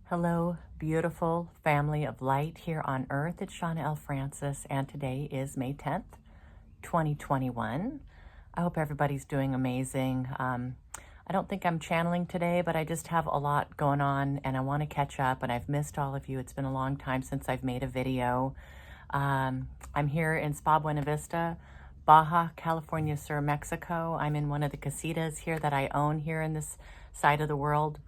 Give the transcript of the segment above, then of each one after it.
Hello, beautiful family of light here on Earth. It's Shawna L. And today is May 10th, 2021. I hope everybody's doing amazing. I don't think I'm channeling today, but I just have a lot going on and I want to catch up, and I've missed all of you. It's been a long time since I've made a video. I'm here in Spa Buena Vista, Baja California Sur, Mexico. I'm in one of the casitas here that I own here in this side of the world.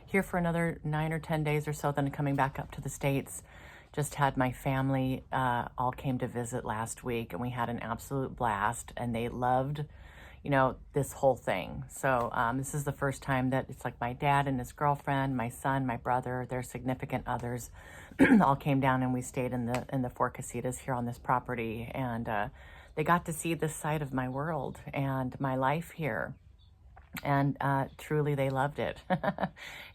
Here for another 9 or 10 days or so, then coming back up to the States. Just had my family all came to visit last week, and we had an absolute blast, and they loved, this whole thing. So this is the first time that it's like my dad and his girlfriend, my son, my brother, their significant others all came down, and we stayed in the 4 casitas here on this property, and they got to see this side of my world and my life here. And truly they loved it.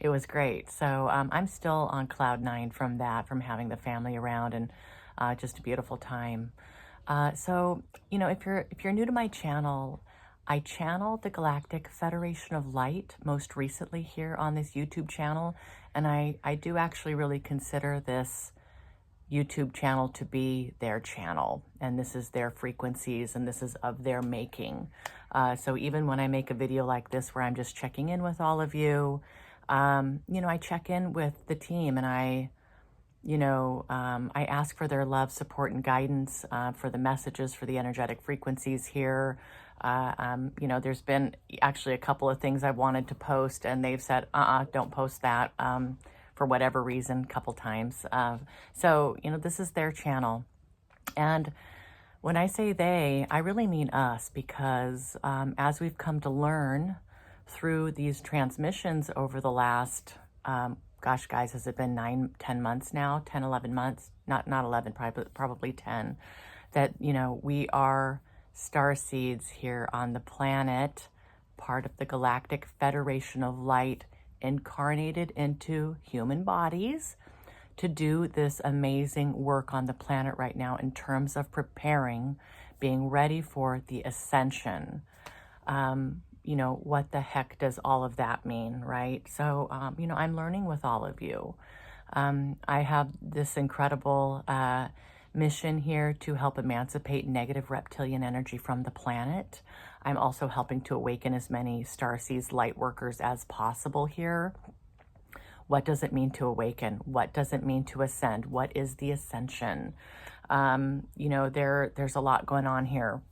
It was great. So I'm still on cloud 9 from having the family around, and just a beautiful time. So if you're new to my channel, I channeled the Galactic Federation of Light most recently here on this YouTube channel, and I do actually really consider this YouTube channel to be their channel, and this is their frequencies, and this is of their making. So even when I make a video like this where I'm just checking in with all of you, I check in with the team, and I ask for their love, support, and guidance for the messages, for the energetic frequencies here. There's been actually a couple of things I wanted to post, and they've said, don't post that. For whatever reason, a couple times. So this is their channel. And when I say they, I really mean us, because as we've come to learn through these transmissions over the last, gosh, guys, has it been 9-10 months now? 10-11 months? Not 11, probably 10. That, we are starseeds here on the planet, part of the Galactic Federation of Light, incarnated into human bodies to do this amazing work on the planet right now in terms of preparing, being ready for the ascension. What the heck does all of that mean, right? So, I'm learning with all of you. I have this incredible mission here to help emancipate negative reptilian energy from the planet. I'm also helping to awaken as many Starseeds Lightworkers as possible here. What does it mean to awaken? What does it mean to ascend? What is the ascension? There's a lot going on here,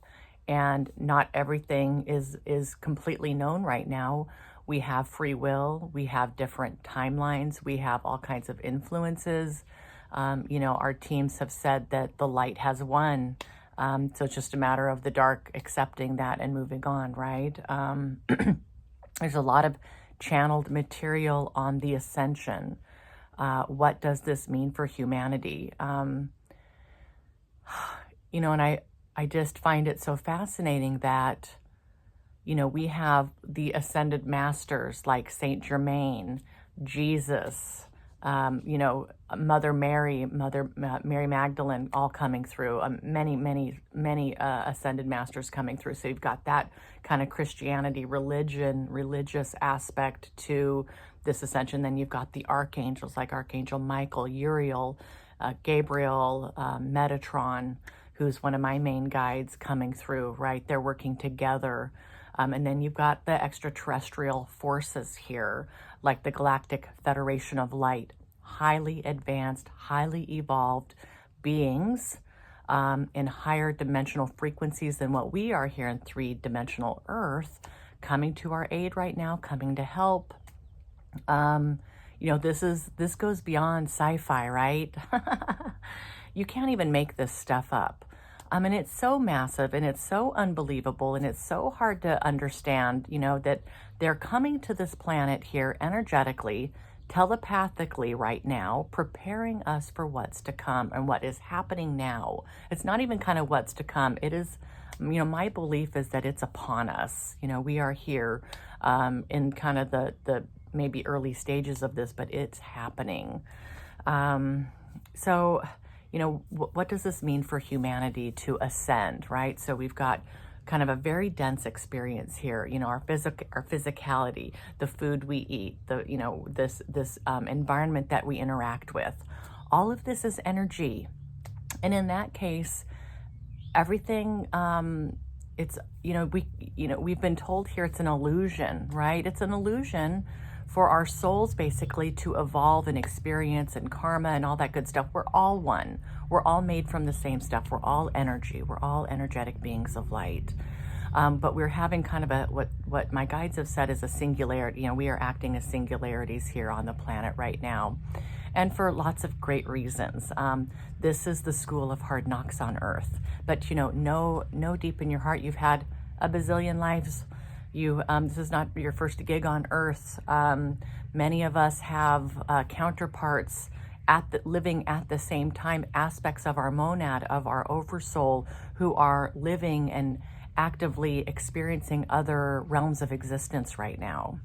and not everything is completely known right now. We have free will. We have different timelines. We have all kinds of influences. Our teams have said that the light has won. So it's just a matter of the dark accepting that and moving on, right? There's a lot of channeled material on the ascension. What does this mean for humanity? And I just find it so fascinating that, we have the ascended masters like Saint Germain, Jesus, Mother Mary, Mary Magdalene, all coming through, many ascended masters coming through. So you've got that kind of Christianity, religious aspect to this ascension. Then you've got the archangels like Archangel Michael, Uriel, Gabriel, Metatron, who's one of my main guides coming through, right? They're working together. And then you've got the extraterrestrial forces here, like the Galactic Federation of Light, highly advanced, highly evolved beings in higher dimensional frequencies than what we are here in 3-dimensional Earth, coming to our aid right now, coming to help. This goes beyond sci-fi, right? You can't even make this stuff up. And it's so massive, and it's so unbelievable, and it's so hard to understand, that they're coming to this planet here energetically, telepathically right now, preparing us for what's to come and what is happening now. It's not even kind of what's to come. It is, my belief is that it's upon us. We are here in kind of the maybe early stages of this, but it's happening. So what does this mean for humanity to ascend, right? So we've got kind of a very dense experience here. You know, our physicality, the food we eat, the, you know, this environment that we interact with. All of this is energy. And in that case, everything, it's, we've been told here it's an illusion, right? It's an illusion for our souls basically to evolve and experience and karma and all that good stuff. We're all one. We're all made from the same stuff. We're all energy. We're all energetic beings of light. But we're having kind of what my guides have said is a singularity. You know, we are acting as singularities here on the planet right now. And for lots of great reasons. This is the school of hard knocks on Earth. But, you know deep in your heart, you've had a bazillion lives. This is not your first gig on Earth. Many of us have counterparts living at the same time, aspects of our monad, of our oversoul, who are living and actively experiencing other realms of existence right now.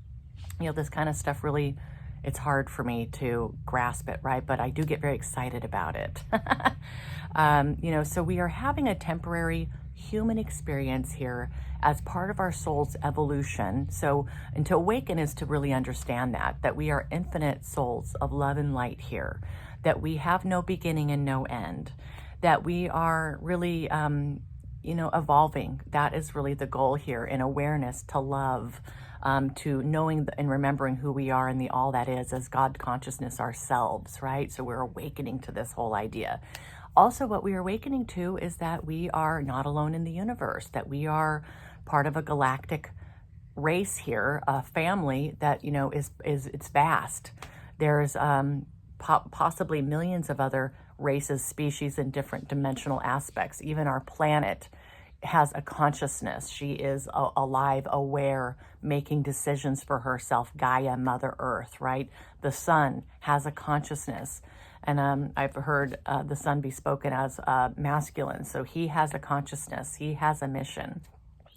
You know, this kind of stuff really, it's hard for me to grasp it, right? But I do get very excited about it. So we are having a temporary human experience here as part of our soul's evolution. So, and to awaken is to really understand that we are infinite souls of love and light here, that we have no beginning and no end, that we are really, evolving. That is really the goal here, in awareness, to love, to knowing and remembering who we are and the all that is as God consciousness ourselves, right? So we're awakening to this whole idea. Also, what we are awakening to is that we are not alone in the universe, that we are part of a galactic race here, a family that, it's vast. There's possibly millions of other races, species, and different dimensional aspects. Even our planet has a consciousness. She is alive, aware, making decisions for herself. Gaia, Mother Earth, right? The sun has a consciousness. And I've heard the sun be spoken as masculine. So he has a consciousness. He has a mission.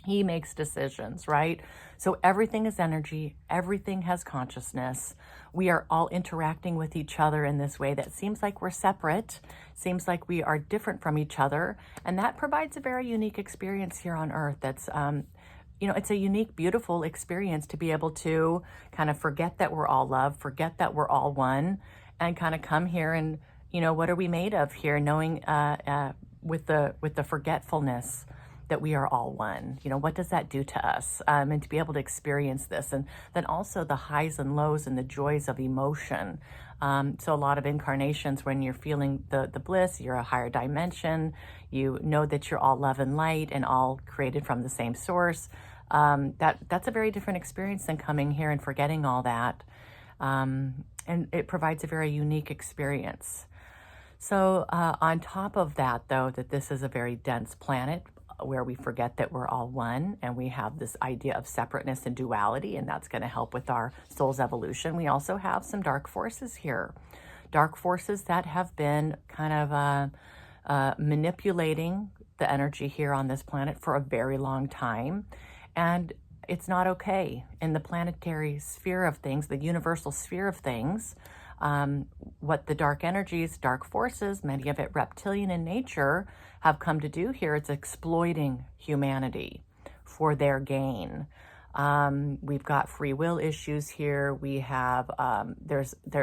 He makes decisions, right? So everything is energy. Everything has consciousness. We are all interacting with each other in this way that seems like we're separate, seems like we are different from each other. And that provides a very unique experience here on Earth. That's, it's a unique, beautiful experience to be able to kind of forget that we're all love, forget that we're all one, and kind of come here and, what are we made of here? Knowing with the forgetfulness that we are all one. What does that do to us? And to be able to experience this, and then also the highs and lows and the joys of emotion. So a lot of incarnations, when you're feeling the bliss, you're a higher dimension, you know that you're all love and light and all created from the same source. That's a very different experience than coming here and forgetting all that. And it provides a very unique experience. So on top of that, though, that this is a very dense planet where we forget that we're all one, and we have this idea of separateness and duality, and that's going to help with our soul's evolution. We also have some dark forces here. Dark forces that have been kind of manipulating the energy here on this planet for a very long time. And it's not okay. In the planetary sphere of things, the universal sphere of things, what the dark energies, dark forces, many of it reptilian in nature, have come to do here, it's exploiting humanity for their gain. We've got free will issues here. We have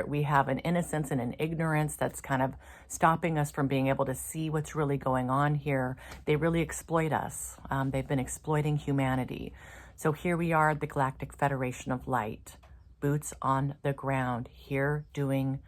we have an innocence and an ignorance that's kind of stopping us from being able to see what's really going on here. They really exploit us. They've been exploiting humanity. So here we are at the Galactic Federation of Light, boots on the ground, here doing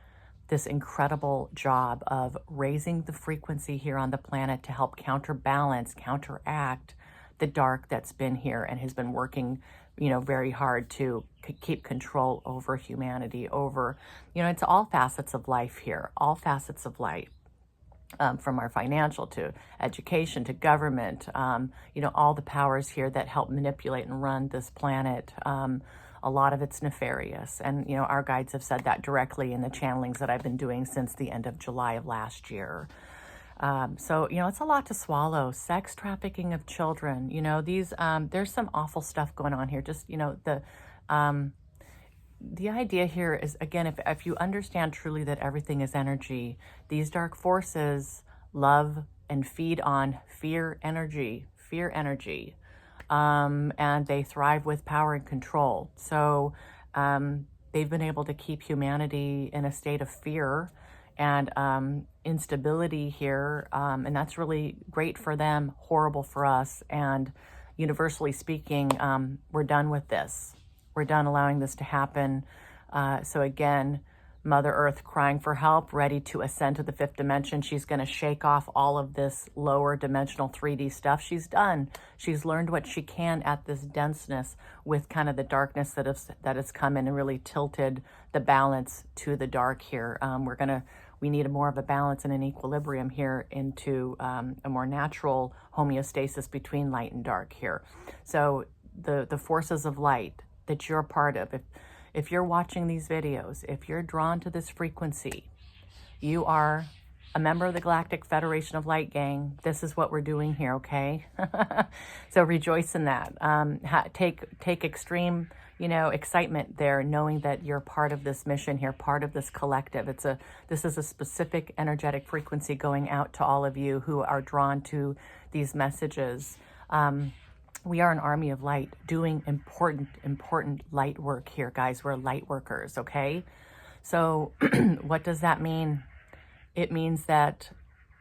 this incredible job of raising the frequency here on the planet to help counterbalance, counteract the dark that's been here and has been working, very hard to keep control over humanity, over, it's all facets of life here, all facets of life. From our financial to education to government, all the powers here that help manipulate and run this planet. A lot of it's nefarious. And, our guides have said that directly in the channelings that I've been doing since the end of July of last year. So, it's a lot to swallow. Sex trafficking of children, there's some awful stuff going on here. Just, the idea here is, again, if you understand truly that everything is energy, these dark forces love and feed on fear energy. and they thrive with power and control. So they've been able to keep humanity in a state of fear and instability here, and that's really great for them, horrible for us. And universally speaking, we're done with this. We're done allowing this to happen. So again, Mother Earth crying for help, ready to ascend to the fifth dimension. She's going to shake off all of this lower dimensional 3D stuff. She's done. She's learned what she can at this denseness with kind of the darkness that has come in and really tilted the balance to the dark here. We need more of a balance and an equilibrium here into a more natural homeostasis between light and dark here. So the forces of light that you're a part of, if you're watching these videos, if you're drawn to this frequency, you are a member of the Galactic Federation of Light, gang. This is what we're doing here, okay? So rejoice in that. Take extreme, excitement there, knowing that you're part of this mission here, part of this collective. This is a specific energetic frequency going out to all of you who are drawn to these messages. We are an army of light doing important light work here, guys. We're light workers, okay? So what does that mean? It means that,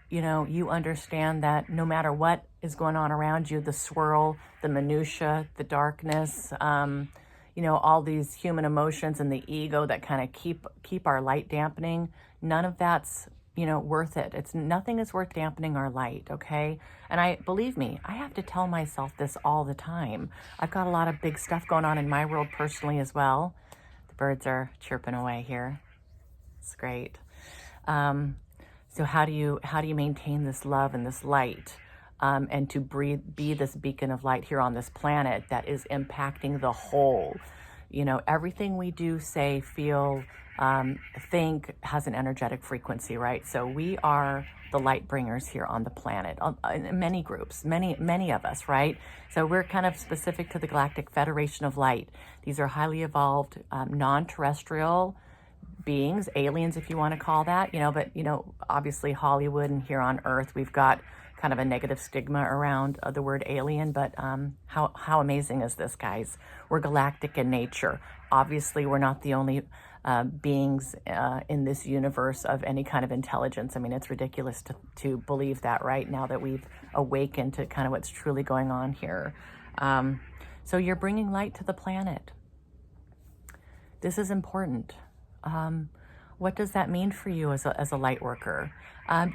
you understand that no matter what is going on around you, the swirl, the minutia, the darkness, all these human emotions and the ego that kind of keep our light dampening, none of that's worth it. Nothing is worth dampening our light, okay? And believe me, I have to tell myself this all the time. I've got a lot of big stuff going on in my world personally as well. The birds are chirping away here. It's great. So how do you maintain this love and this light, and to be this beacon of light here on this planet that is impacting the whole? Everything we do, say, feel, think has an energetic frequency, right? So we are the light bringers here on the planet, in many groups, many of us, right? So we're kind of specific to the Galactic Federation of Light. These are highly evolved, non-terrestrial beings, aliens, if you want to call that, but, obviously Hollywood and here on Earth, we've got kind of a negative stigma around the word alien, but how amazing is this, guys? We're galactic in nature. Obviously, we're not the only beings in this universe of any kind of intelligence. I mean, it's ridiculous to believe that right now that we've awakened to kind of what's truly going on here. So you're bringing light to the planet. This is important. What does that mean for you as a light worker?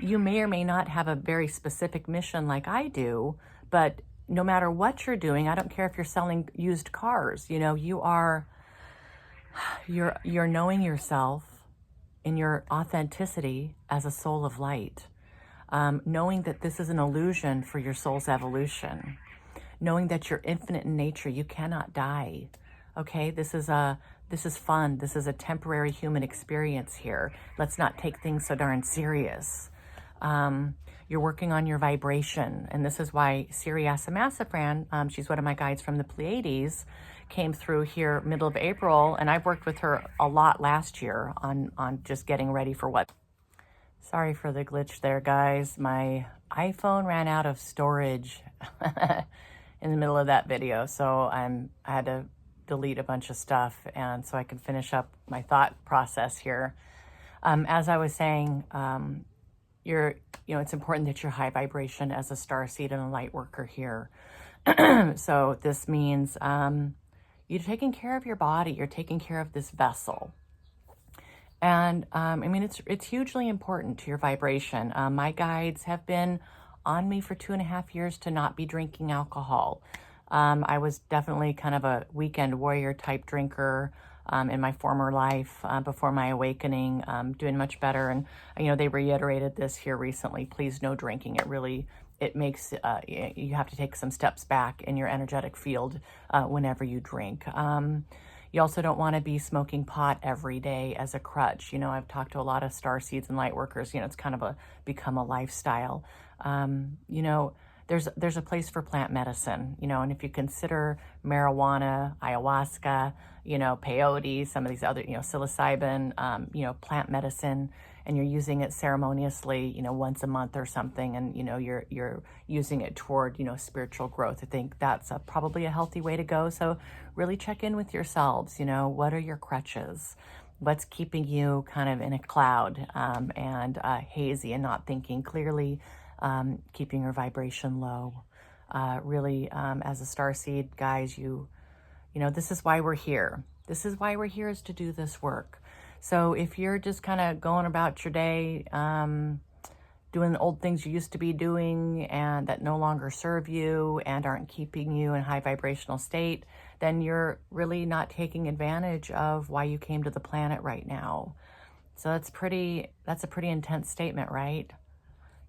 You may or may not have a very specific mission like I do, but no matter what you're doing, I don't care if you're selling used cars, you're knowing yourself in your authenticity as a soul of light, knowing that this is an illusion for your soul's evolution, knowing that you're infinite in nature, you cannot die. Okay, this is fun. This is a temporary human experience here. Let's not take things so darn serious. You're working on your vibration. And this is why Sirius Emancipate, she's one of my guides from the Pleiades, came through here middle of April. And I've worked with her a lot last year on just getting ready for what. Sorry for the glitch there, guys. My iPhone ran out of storage in the middle of that video. So I had to delete a bunch of stuff, and so I can finish up my thought process here. As I was saying, it's important that you're high vibration as a starseed and a light worker here. So this means you're taking care of your body, you're taking care of this vessel. And it's hugely important to your vibration. My guides have been on me for 2.5 years to not be drinking alcohol. I was definitely kind of a weekend warrior type drinker in my former life before my awakening, doing much better. And, they reiterated this here recently. Please, no drinking. It makes, you have to take some steps back in your energetic field whenever you drink. You also don't want to be smoking pot every day as a crutch. I've talked to a lot of starseeds and light workers. It's kind of become a lifestyle. there's a place for plant medicine, you know, and if you consider marijuana, ayahuasca, you know, peyote, some of these other, you know, psilocybin, you know, plant medicine, and you're using it ceremoniously, you know, once a month or something, and, you know, you're using it toward, you know, spiritual growth. I think that's probably a healthy way to go. So really check in with yourselves, you know, what are your crutches? What's keeping you kind of in a cloud and hazy and not thinking clearly, keeping your vibration low? Really, as a starseed, guys, you know, this is why we're here. This is why we're here, is to do this work. So if you're just kind of going about your day, doing the old things you used to be doing and that no longer serve you and aren't keeping you in high vibrational state, then you're really not taking advantage of why you came to the planet right now. So that's a pretty intense statement, right?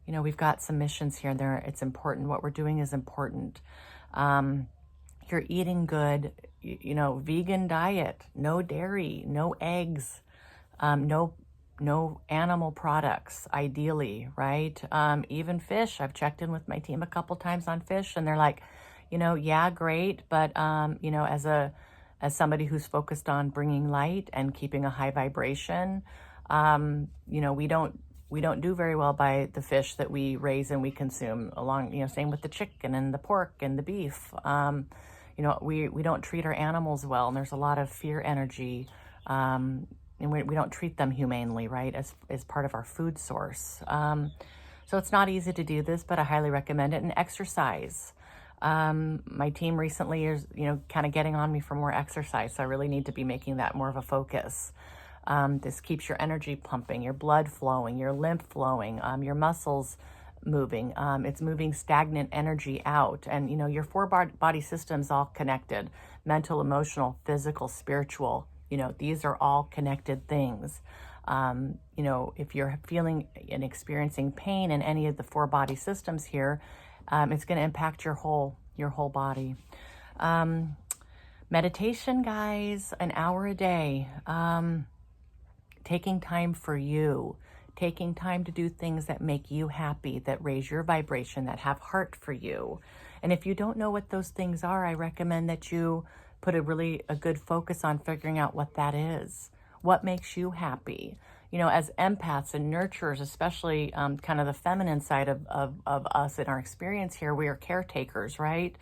You know, we've got some missions here and there. It's important. What we're doing is important. You're eating good, you know, vegan diet, no dairy, no eggs, no animal products, ideally, right? Even fish. I've checked in with my team a couple times on fish, and they're like, you know, yeah, great, but you know, as somebody who's focused on bringing light and keeping a high vibration, you know, we don't do very well by the fish that we raise and we consume. Along, you know, same with the chicken and the pork and the beef. You know, we don't treat our animals well, and there's a lot of fear energy, and we don't treat them humanely, right, as part of our food source. So it's not easy to do this, but I highly recommend it. And exercise. My team recently is, you know, kind of getting on me for more exercise, so I really need to be making that more of a focus. This keeps your energy pumping, your blood flowing, your lymph flowing, your muscles moving. It's moving stagnant energy out. And, you know, your four body systems all connected: mental, emotional, physical, spiritual. You know, these are all connected things. You know, if you're feeling and experiencing pain in any of the four body systems here, it's going to impact your whole body. Meditation, guys, an hour a day. Taking time for you, taking time to do things that make you happy, that raise your vibration, that have heart for you. And if you don't know what those things are, I recommend that you put a good focus on figuring out what that is. What makes you happy? You know, as empaths and nurturers, especially kind of the feminine side of us in our experience here, we are caretakers, right?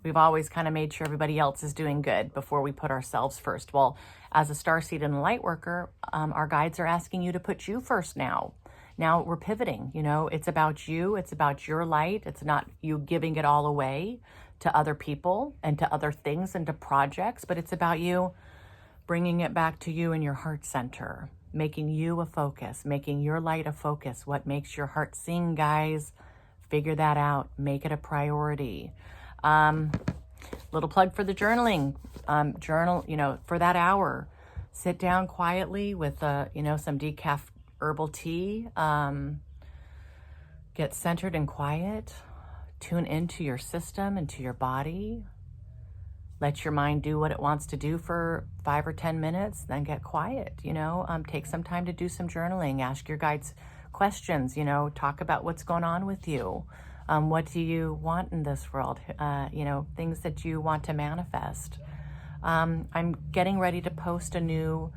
We've always kind of made sure everybody else is doing good before we put ourselves first. Well, as a starseed and a light worker, our guides are asking you to put you first now. Now we're pivoting, you know, it's about you, it's about your light. It's not you giving it all away to other people and to other things and to projects, but it's about you bringing it back to you and your heart center, making you a focus, making your light a focus. What makes your heart sing, guys? Figure that out. Make it a priority. Little plug for the journaling. Journal, you know, for that hour. Sit down quietly with, you know, some decaf herbal tea. Get centered and quiet. Tune into your system, into your body. Let your mind do what it wants to do for 5 or 10 minutes, then get quiet, you know. Take some time to do some journaling. Ask your guides questions, you know. Talk about what's going on with you. What do you want in this world? You know, things that you want to manifest. I'm getting ready to post a new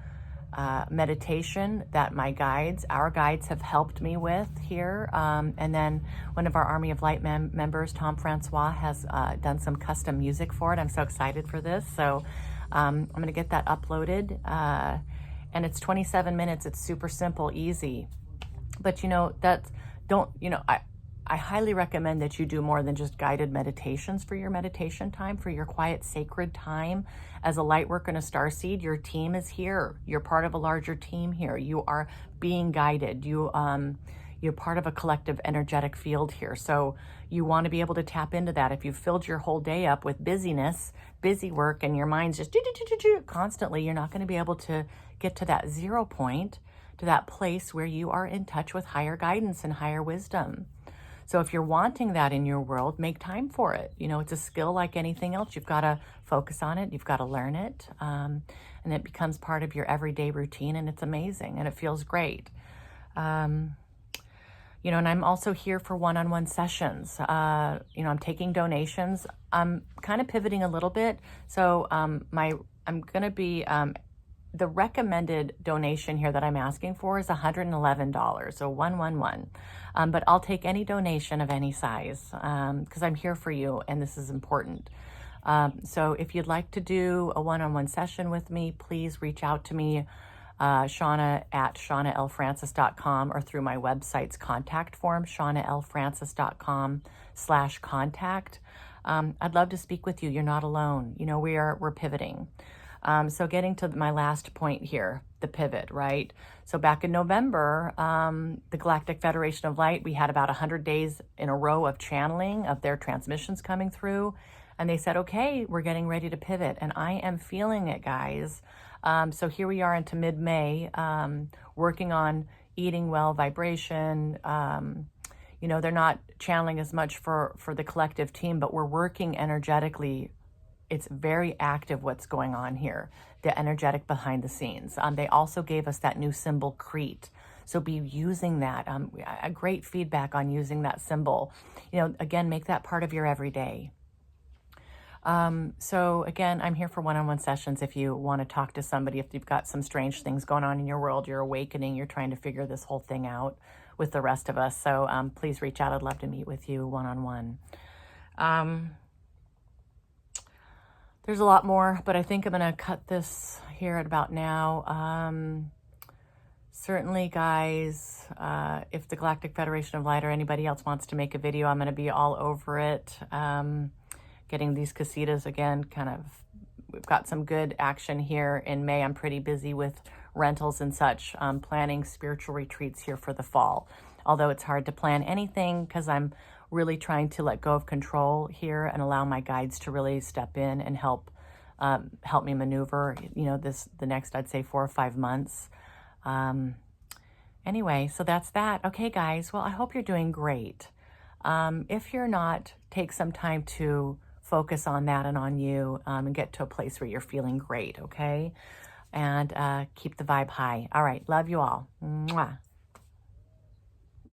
meditation that our guides have helped me with here. And then one of our Army of Light members, Tom Francois, has done some custom music for it. I'm so excited for this. So I'm going to get that uploaded. And it's 27 minutes. It's super simple, easy. But, you know, I highly recommend that you do more than just guided meditations for your meditation time, for your quiet, sacred time. As a light worker and a starseed, your team is here. You're part of a larger team here. You are being guided. You're part of a collective energetic field here. So you want to be able to tap into that. If you've filled your whole day up with busyness, busy work, and your mind's just constantly, you're not going to be able to get to that 0 point, to that place where you are in touch with higher guidance and higher wisdom. So if you're wanting that in your world, make time for it. You know, it's a skill like anything else. You've got to focus on it. You've got to learn it. And it becomes part of your everyday routine, and it's amazing, and it feels great. You know, and I'm also here for one-on-one sessions. You know, I'm taking donations. I'm kind of pivoting a little bit. So I'm going to be, the recommended donation here that I'm asking for is $111. So 111. But I'll take any donation of any size because I'm here for you and this is important. So if you'd like to do a one-on-one session with me, please reach out to me, Shawna at shawnalfrancis.com, or through my website's contact form, shawnalfrancis.com/contact. I'd love to speak with you. You're not alone. You know, we're pivoting. So getting to my last point here, the pivot, right? So back in November, the Galactic Federation of Light, we had about 100 days in a row of channeling of their transmissions coming through. And they said, okay, we're getting ready to pivot. And I am feeling it, guys. So here we are into mid-May, working on eating well vibration. You know, they're not channeling as much for the collective team, but we're working energetically. It's very active what's going on here, the energetic behind the scenes. They also gave us that new symbol, Crete. So be using that. A great feedback on using that symbol. You know, again, make that part of your everyday. So again, I'm here for one-on-one sessions. If you want to talk to somebody, if you've got some strange things going on in your world, you're awakening, you're trying to figure this whole thing out with the rest of us. So please reach out. I'd love to meet with you one-on-one. There's a lot more, but I think I'm going to cut this here at about now. Certainly, guys, if the Galactic Federation of Light or anybody else wants to make a video, I'm going to be all over it. Getting these casitas again, we've got some good action here in May. I'm pretty busy with rentals and such, planning spiritual retreats here for the fall. Although it's hard to plan anything because I'm really trying to let go of control here and allow my guides to really step in and help me maneuver, you know, the next, I'd say 4 or 5 months. Anyway, so that's that. Okay, guys. Well, I hope you're doing great. If you're not, take some time to focus on that and on you, and get to a place where you're feeling great, okay? And keep the vibe high. All right. Love you all. Mwah.